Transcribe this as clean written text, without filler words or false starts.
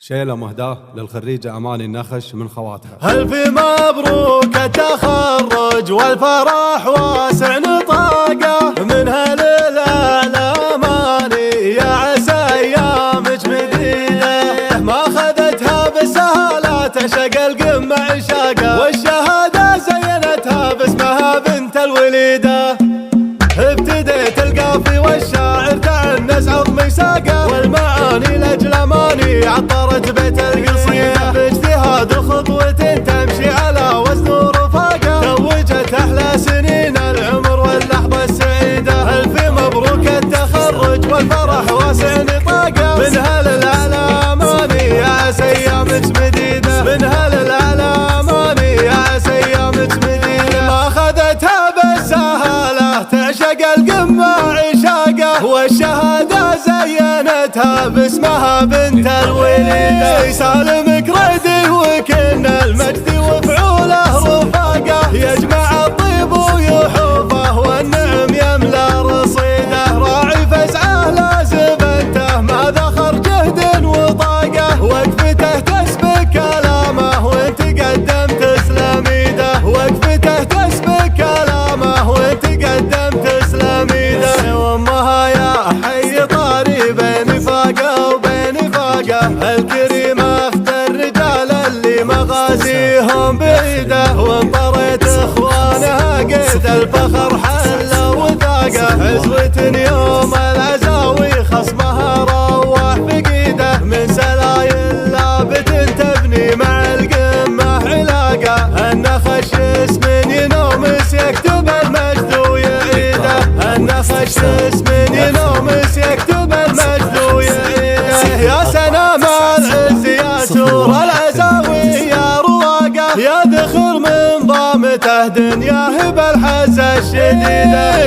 شيلة مهداة للخريجة أماني النخش من خواتها. ألف مبروك التخرج والفرح واسع نطاقه، منها للأعلى أماني يا عسى أيامك مديدة، ما خذتها بالسهالة تشق القمة عشاقه، والشهادة زينتها باسمها بنت الوليدة. ابتديت القافي والشاعر تعنس عظمي ساقه، والمعاني لاجل اماني عطرت بيت القصيده، باجتهاد خطوة تمشي على وزن ورفاقه، توجت احلى سنين العمر واللحظه السعيده. الف مبروك التخرج والفرح واسع نطاقه، منها للأعلى اماني يا عسى ايامك مديده، منها للأعلى اماني يا عسى ايامك مديده، ما خذتها بالسهاله تعشق القمة عشاقه، والشهادة زينتها باسمها بنت الوليدة. سالمك ردي وكن المجد وفعوله رفاقه، يجمع الطيب ويحوفه والنعم يملى رصيده، راعي فزعه لازم انته ما ذخر جهد وطاقه، وقفته تسبق كلامه وانت قدمت تسلم ايده، وقفته تسبق كلامه وانت قدمت تسلم ايده. وامها يا حي طاري بين فاقه وبين فاقه، الكريمه اخت الرجال اللي مغازيهم بعيده، وانطريت اخوانها قيد الفخر حل وثاقه، عزوة يوم العزاوي خصمها روح فقيده، من سلايل لابت تبني مع القمه علاقه، النخش اسم ينومس يكتب المجد ويعيده، النخش اسم ينومس يكتب المجد ويعيده. يا سلام العز يا سور العزاوي يا رواقه، يا ذخر من ضامته دنياه بالحزة الشديده،